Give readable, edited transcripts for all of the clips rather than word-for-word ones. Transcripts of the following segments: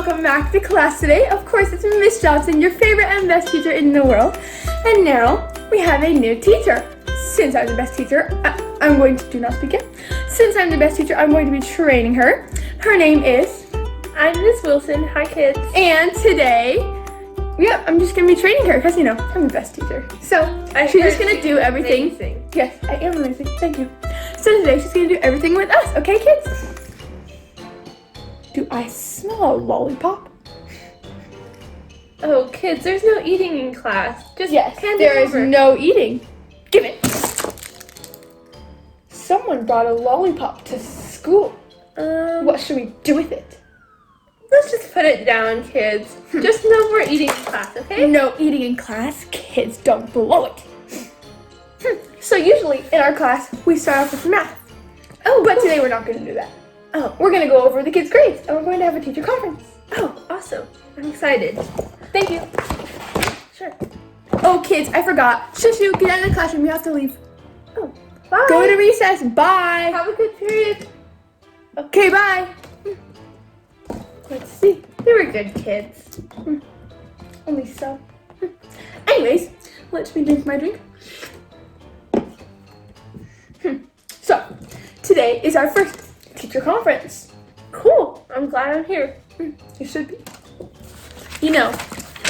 welcome back to class today. Of course, it's Miss Johnson, your favorite and best teacher in the world. And now, we have a new teacher. Since I'm the best teacher, I'm going to do not speak yet. Since I'm the best teacher, I'm going to be training her. Her name is... I'm Miss Wilson. Hi, kids. And today, I'm just going to be training her because, I'm the best teacher. So, she's just going to do everything. Amazing. Yes, I am amazing. Thank you. So today, she's going to do everything with us. Okay, kids? Do I smell a lollipop? Oh, kids, there's no eating in class. Just Yes, hand there it is over. no eating. Give it. Someone brought a lollipop to school. What should we do with it? Let's just put it down, kids. Just no more eating in class, okay? No eating in class. Kids, don't blow it. So usually in our class, we start off with math. Oh, But cool. today we're not going to do that. Oh, We're going to go over the kids' grades, and we're going to have a teacher conference. oh, awesome. I'm excited. Thank you. Sure. Oh, kids, I forgot. Shushu, get out of the classroom. You have to leave. Oh, bye. Go to recess. Bye. Have a good period. Okay, bye. Let's see. They were good kids. Only so. Anyways, let me drink my drink. So, today is our first teacher conference. Cool. I'm glad I'm here. You should be.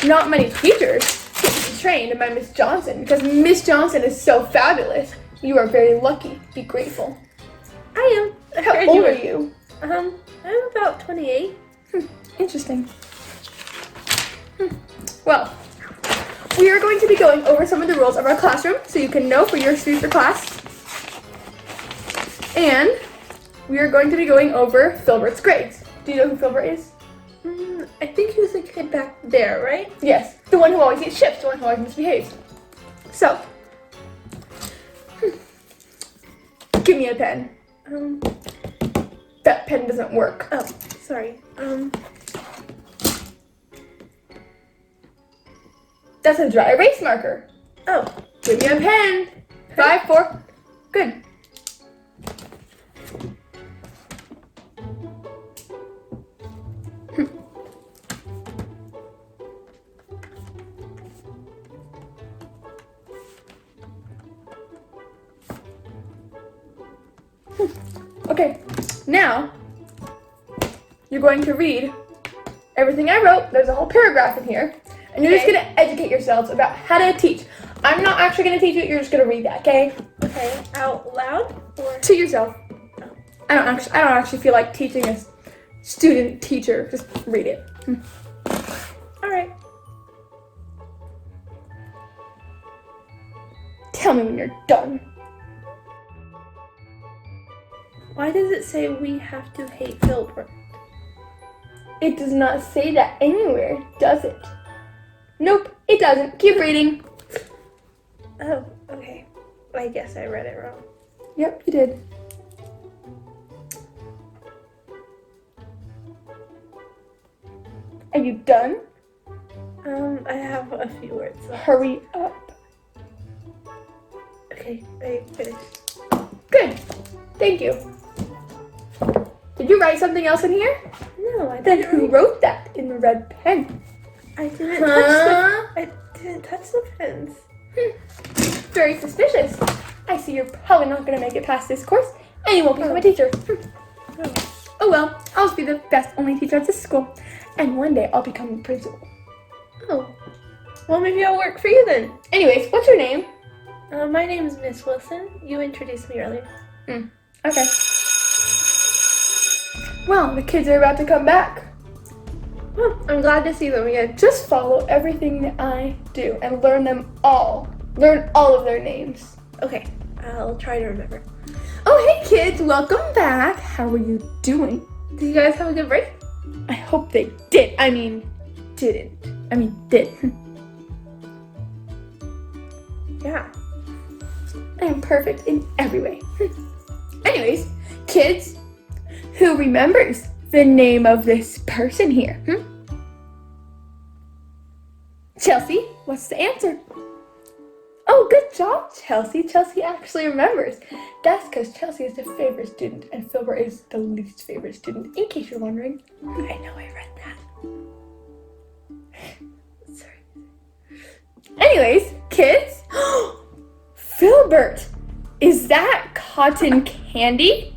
Not many teachers get to be trained by Miss Johnson because Miss Johnson is so fabulous. You are very lucky. Be grateful. I am. How old are you? I'm about 28. Interesting. Well, we are going to be going over some of the rules of our classroom so you can know for your future class. And we are going to be going over Filbert's grades. Do you know who Filbert is? I think he was a kid back there, right? Yes, the one who always eats chips, the one who always misbehaves. So, give me a pen. That pen doesn't work. Oh, sorry. That's a dry erase marker. Oh, Give me a pen. 5, 4. Good. Okay, now you're going to read everything I wrote. There's a whole paragraph in here. And you're just Okay. going to educate yourselves about how to teach. I'm not actually going to teach you. You're just going to read that, okay? okay. Out loud or? To yourself. I don't actually feel like teaching a student teacher. Just read it. All right. Tell me when you're done. Why does it say we have to hate Filbert? It does not say that anywhere, does it? Nope, it doesn't. Keep reading. Oh, okay. I guess I read it wrong. Yep, you did. Are you done? I have a few words left. Hurry up. Okay, I finished. Good. Thank you. Did you write something else in here? No, I Then didn't. who wrote that in the red pen? I didn't Huh? touch the pens. Very suspicious. I see you're probably not going to make it past this course, and you won't become a teacher. Oh well, I'll be the best only teacher at this school, and one day I'll become the principal. Oh. Well, maybe I'll work for you then. Anyways, what's your name? My name is Miss Wilson. You introduced me earlier. Okay. Well, the kids are about to come back. Well, I'm glad to see them again. Just follow everything that I do and learn them all. Learn all of their names. Okay, I'll try to remember. Oh, hey kids, welcome back. How are you doing? Did you guys have a good break? I hope they did. Did. Yeah. I am perfect in every way. Anyways, kids, who remembers the name of this person here? Chelsea, what's the answer? Oh, good job, Chelsea. Chelsea actually remembers. That's because Chelsea is the favorite student and Filbert is the least favorite student, in case you're wondering. I know I read that. Sorry. Anyways, kids. Filbert, is that cotton candy?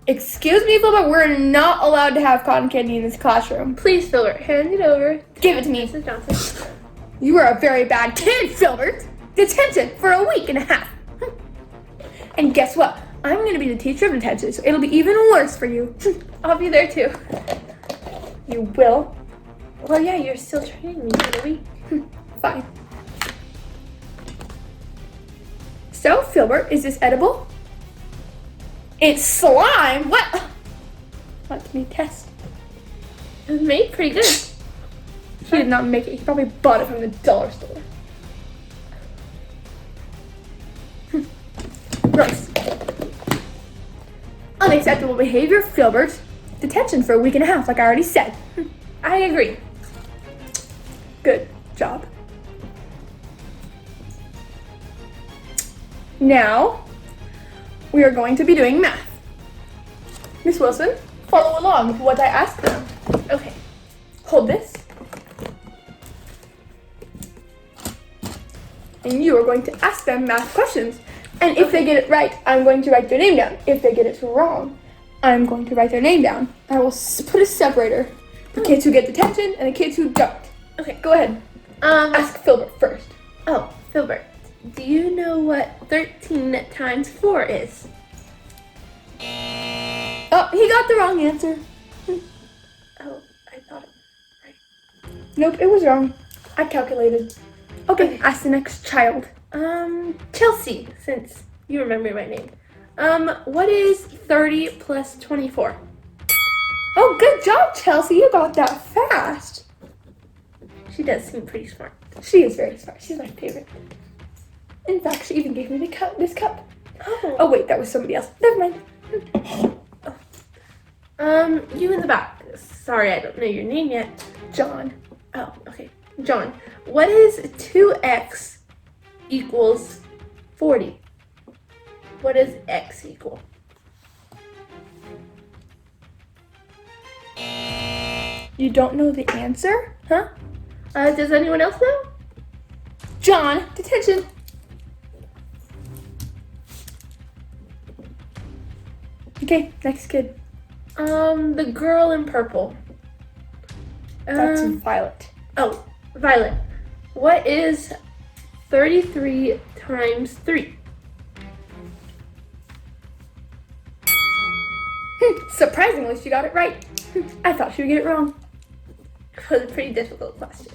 Excuse me, Filbert, we're not allowed to have cotton candy in this classroom. Please, Filbert, hand it over. Give it to me. Mrs. Johnson. You are a very bad kid, Filbert. Detention for a week and a half. And guess what? I'm going to be the teacher of detention, so it'll be even worse for you. I'll be there too. You will? Well, yeah, you're still training me for the week. Fine. So, Filbert, is this edible? It's slime? What? Let me test. It was made pretty good. He did not make it. He probably bought it from the dollar store. Gross. Unacceptable behavior, Filbert. Detention for a week and a half, like I already said. I agree. Good job. Now, we are going to be doing math. Miss Wilson, follow along with what I asked them. Okay. Hold this. And you are going to ask them math questions. And if they get it right, I'm going to write their name down. If they get it wrong, I'm going to write their name down. I will put a separator. The kids who get detention and the kids who don't. Okay. Go ahead. Ask Filbert first. Oh, Filbert, do you know what 13 times 4 is? Oh, he got the wrong answer. Oh, I thought it right. Nope, it was wrong. I calculated. Okay, ask the next child. Chelsea, since you remember my name. What is 30 plus 24? Oh, good job, Chelsea. You got that fast. She does seem pretty smart. She is very smart. She's my favorite. In fact, she even gave me this cup. Oh, wait, that was somebody else. Never mind. You in the back. Sorry, I don't know your name yet. John. Oh, okay. John, what is 2x equals 40? What does x equal? You don't know the answer? Huh? Does anyone else know? John, detention. Okay, next kid. The girl in purple. That's Violet. Oh, Violet. What is 33 times 3? Surprisingly, she got it right. I thought she would get it wrong. It was a pretty difficult question.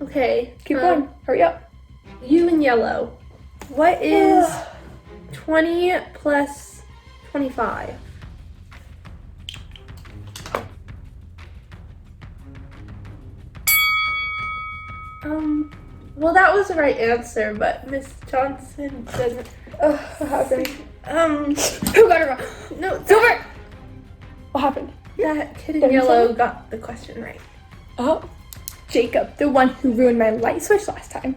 Okay. Keep going. Hurry up. You in yellow. What is 20 plus 25? Well, that was the right answer, but Miss Johnson doesn't. What happened? Who got it wrong? No, Filbert! What happened? that kid in yellow got the question right. Oh, Jacob, the one who ruined my light switch last time.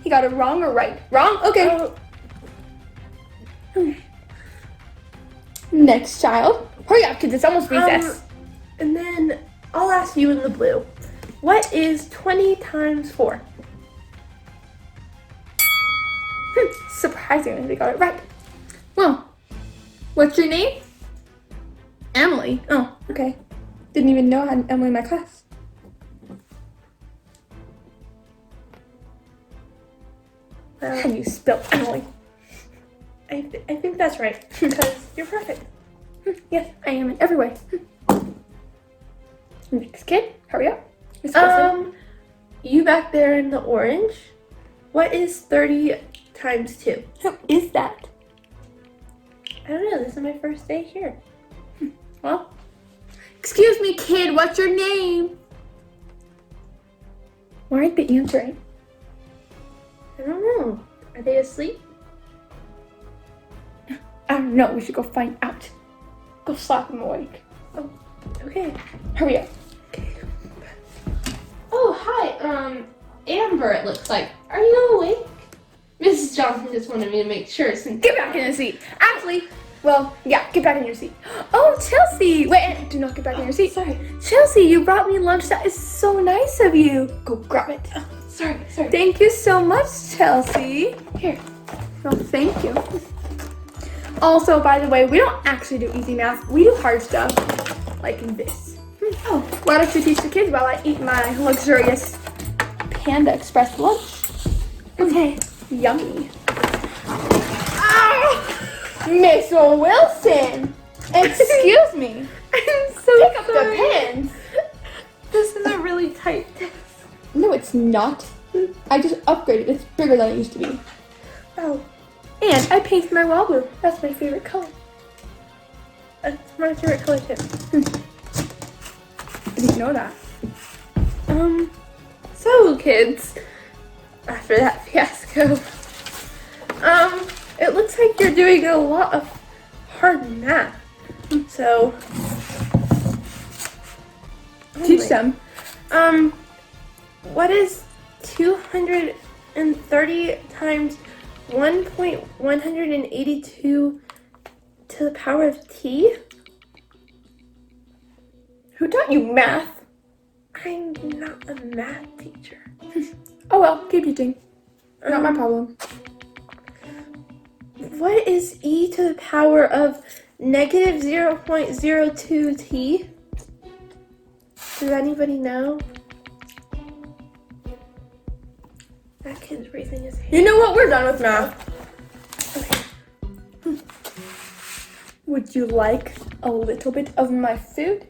He got it wrong or right? Wrong? Okay. Next child. Hurry up, kids. It's almost recess. And then I'll ask you in the blue. What is 20 times 4? Surprisingly, they got it right. Well, what's your name? Emily. Oh, okay. Didn't even know I had Emily in my class. How do you spell Emily? I think that's right, because you're perfect. Yes, I am in every way. Next kid, hurry up. Miss Wilson. You back there in the orange. What is 30 times 2? Who is that? I don't know, this is my first day here. Well, excuse me, kid, what's your name? Why aren't they answering? I don't know. Are they asleep? I don't know, we should go find out. Go slap them awake. Oh, okay. Hurry up. Oh, hi, Amber, it looks like. Are you awake? Mrs. Johnson just wanted me to make sure since... Get back in the seat. Actually, Well, yeah, get back in your seat. Oh, Chelsea! Wait, do not get back in your seat. Sorry. Chelsea, you brought me lunch. That is so nice of you. Go grab it. Oh, sorry. Thank you so much, Chelsea. Here. Oh, thank you. Also, by the way, we don't actually do easy math. We do hard stuff, like this. Oh, Why don't you teach the kids while I eat my luxurious Panda Express lunch? okay. Yummy. Ah! Miss Wilson! Excuse me. I'm so Pick up the pens. This is a really tight desk. No, it's not. I just upgraded. It's bigger than it used to be. Oh, And I painted my wall blue. That's my favorite color. that's my favorite color too. I didn't know that. So kids, after that fiasco, it looks like you're doing a lot of hard math. So, Teach them. What is 230 times 1.182 to the power of t? Who taught you math? I'm not a math teacher. Oh well, keep teaching. Not my problem. What is e to the power of negative 0.02 t? Does anybody know? That kid's raising his hand. You know what? We're done with math. Okay. Would you like a little bit of my food?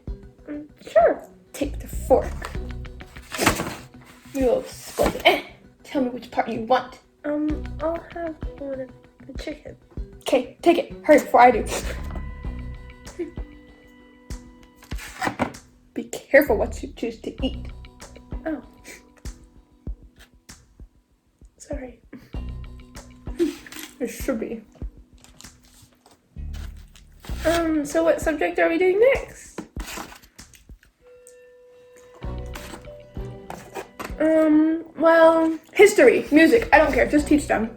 Sure. Take the fork. You'll split it. Tell me which part you want. I'll have one of the chicken. Okay, take it. Hurry before I do. Be careful what you choose to eat. Oh. Sorry. It should be. So what subject are we doing next? Well, History, music, I don't care. Just teach them.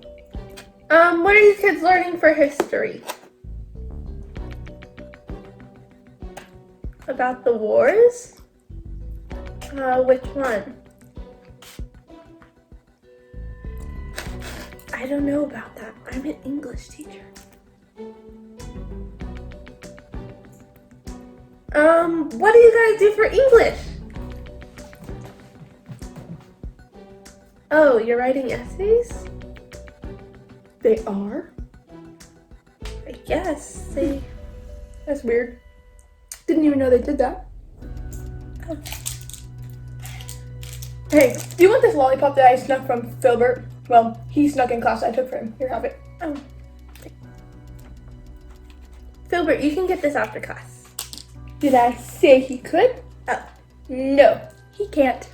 what are you kids learning for history? About the wars? Which one? I don't know about that. I'm an English teacher. What do you guys do for English? Oh, you're writing essays? They are? I guess. That's weird. Didn't even know they did that. Oh. Hey, do you want this lollipop that I snuck from Filbert? Well, he snuck in class. I took for him. Here, have it. Oh. Filbert, you can get this after class. Did I say he could? Oh. No, he can't.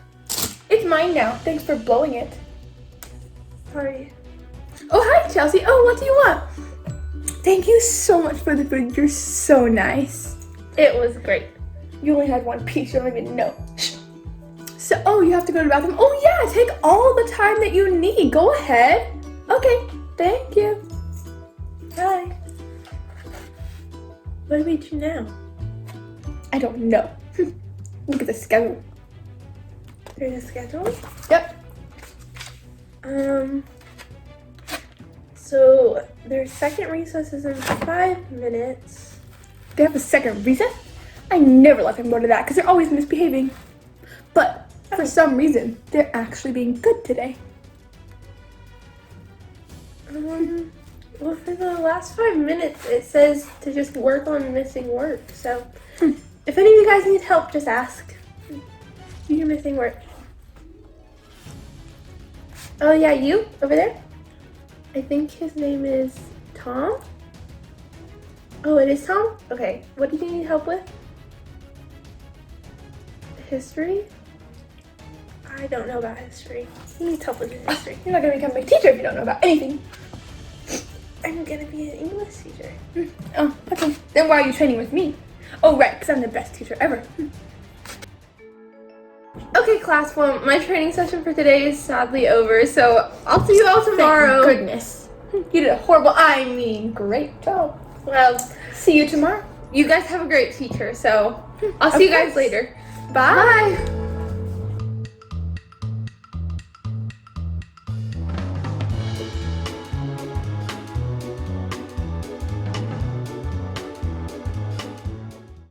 It's mine now. Thanks for blowing it. Sorry. Oh, hi, Chelsea. Oh, what do you want? Thank you so much for the food. You're so nice. It was great. You only had one piece. You don't even know. Shh. So, oh, you have to go to the bathroom. Oh, yeah. Take all the time that you need. Go ahead. Okay. Thank you. Bye. What do we do now? I don't know. Look at the schedule. There's a schedule? Yep. So their second recess is in 5 minutes. They have a second recess? I never let them go to that because they're always misbehaving. But for some reason, they're actually being good today. Well, for the last 5 minutes, it says to just work on missing work. So if any of you guys need help, just ask. Do your missing work. Oh yeah, you over there? I think his name is Tom. Oh, it is Tom? Okay. What do you need help with? History? I don't know about history. He needs help with his history. You're not going to become a teacher if you don't know about anything. I'm gonna be an English teacher. Oh, okay. Then why are you training with me? Oh, right, because I'm the best teacher ever. Okay, class, well, my training session for today is sadly over, so I'll see you all tomorrow. Thank goodness. You did a horrible, great job. Well, see you tomorrow. You guys have a great teacher, so I'll see you guys later. Bye. Bye.